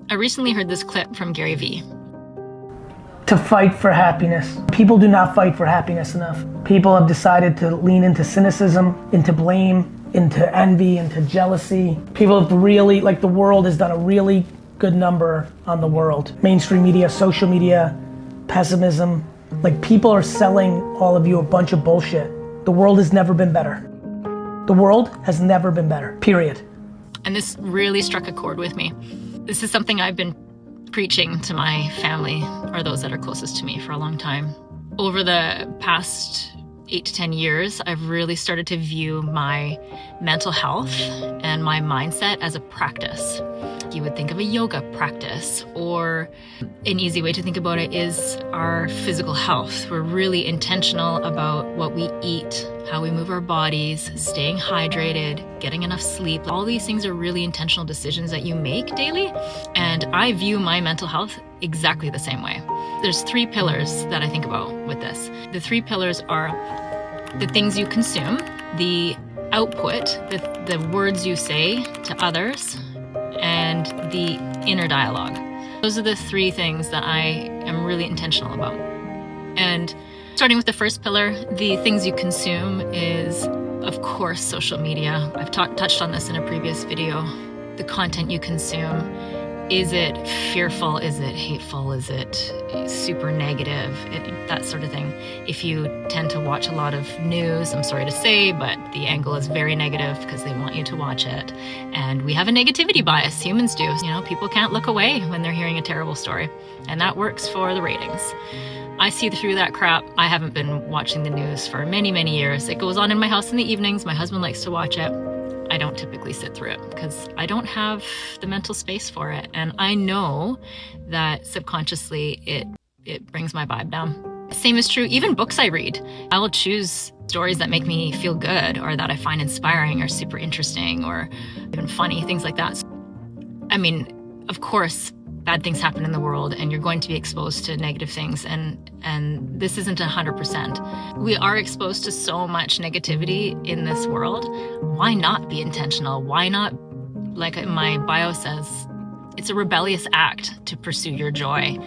I recently heard this clip from Gary Vee. To fight for happiness. People do not fight for happiness enough. People have decided to lean into cynicism, into blame, into envy, into jealousy. People have really, the world has done a really good number on the world. Mainstream media, social media, pessimism. People are selling all of you a bunch of bullshit. The world has never been better. The world has never been better, period. And this really struck a chord with me. This is something I've been preaching to my family, or those that are closest to me, for a long time. Over the past 8 to 10 years, I've really started to view my mental health and my mindset as a practice. You would think of a yoga practice, or an easy way to think about it is our physical health. We're really intentional about what we eat, how we move our bodies, staying hydrated, getting enough sleep. All these things are really intentional decisions that you make daily. And I view my mental health exactly the same way. There's 3 pillars that I think about with this. The 3 pillars are the things you consume, the output, the words you say to others, and the inner dialogue. Those are the 3 things that I am really intentional about. And starting with the first pillar, the things you consume is, of course, social media. I've touched on this in a previous video. The content you consume. Is it fearful? Is it hateful? Is it super negative? That sort of thing. If you tend to watch a lot of news, I'm sorry to say, but the angle is very negative because they want you to watch it. And we have a negativity bias, humans do. People can't look away when they're hearing a terrible story. And that works for the ratings. I see through that crap. I haven't been watching the news for many, many years. It goes on in my house in the evenings. My husband likes to watch it. I don't typically sit through it because I don't have the mental space for it. And I know that subconsciously it brings my vibe down. Same is true, even books I read. I will choose stories that make me feel good or that I find inspiring or super interesting or even funny, things like that. I mean, of course, bad things happen in the world and you're going to be exposed to negative things, and this isn't 100%. We are exposed to so much negativity in this world. Why not be intentional? Why not, like my bio says, it's a rebellious act to pursue your joy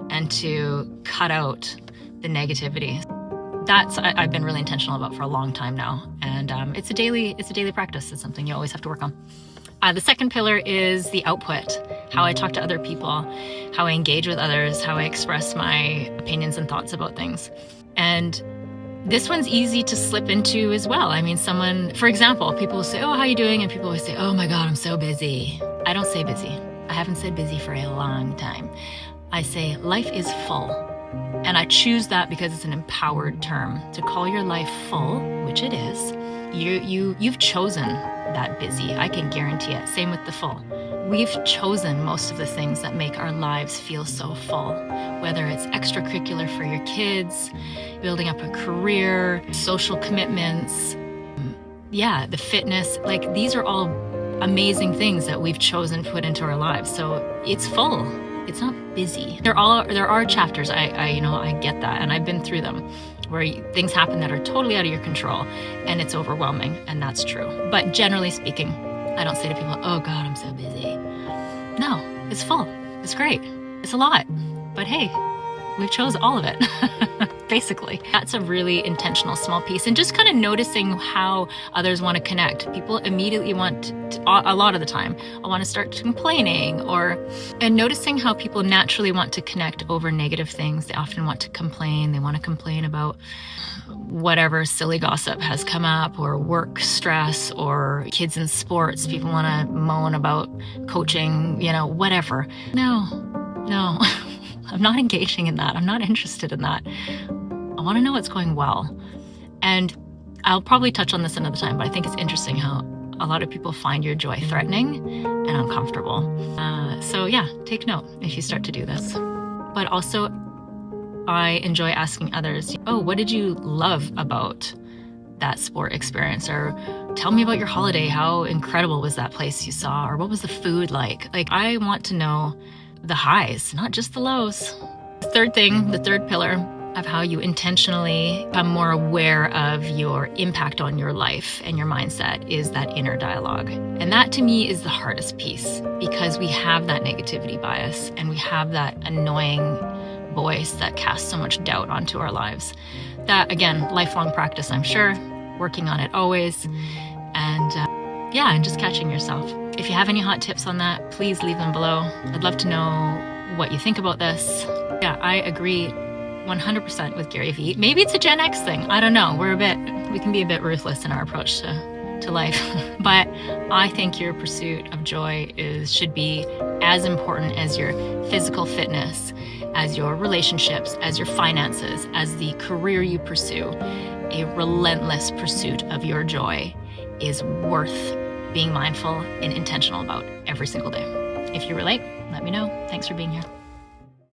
and to cut out the negativity. That's I've been really intentional about for a long time now, and it's a daily practice. It's something you always have to work on. The second pillar is the output, how I talk to other people, how I engage with others, how I express my opinions and thoughts about things. And this one's easy to slip into as well. I mean, for example, people will say, "Oh, how are you doing?" And people always say, "Oh my God, I'm so busy." I don't say busy. I haven't said busy for a long time. I say life is full. And I choose that because it's an empowered term. To call your life full, which it is, you've chosen that busy. I can guarantee it. Same with the full. We've chosen most of the things that make our lives feel so full, whether it's extracurricular for your kids, building up a career, social commitments, the fitness. These are all amazing things that we've chosen to put into our lives. So it's full. It's not busy. There are chapters. I get that, and I've been through them, where things happen that are totally out of your control, and it's overwhelming, and that's true. But generally speaking, I don't say to people, "Oh God, I'm so busy." No, it's full. It's great. It's a lot. But hey, we've chose all of it, basically. That's a really intentional small piece. And just kind of noticing how others want to connect. People immediately a lot of the time, I want to start complaining, and noticing how people naturally want to connect over negative things. They often want to complain. They want to complain about whatever silly gossip has come up, or work stress, or kids in sports. People want to moan about coaching, whatever. No. I'm not engaging in that. I'm not interested in that. I want to know what's going well. And I'll probably touch on this another time, but I think it's interesting how a lot of people find your joy threatening and uncomfortable. Take note if you start to do this. But also, I enjoy asking others, "Oh, what did you love about that sport experience?" Or "Tell me about your holiday. How incredible was that place you saw?" Or "What was the food like?" I want to know the highs, not just the lows. The third pillar, of how you intentionally become more aware of your impact on your life and your mindset is that inner dialogue. And that to me is the hardest piece, because we have that negativity bias and we have that annoying voice that casts so much doubt onto our lives. That, again, lifelong practice, I'm sure, working on it always. And and just catching yourself. If you have any hot tips on that, please leave them below. I'd love to know what you think about this. Yeah, I agree 100% with Gary Vee. Maybe it's a Gen X thing. I don't know. We can be a bit ruthless in our approach to life. But I think your pursuit of joy should be as important as your physical fitness, as your relationships, as your finances, as the career you pursue. A relentless pursuit of your joy is worth being mindful and intentional about every single day. If you relate, let me know. Thanks for being here.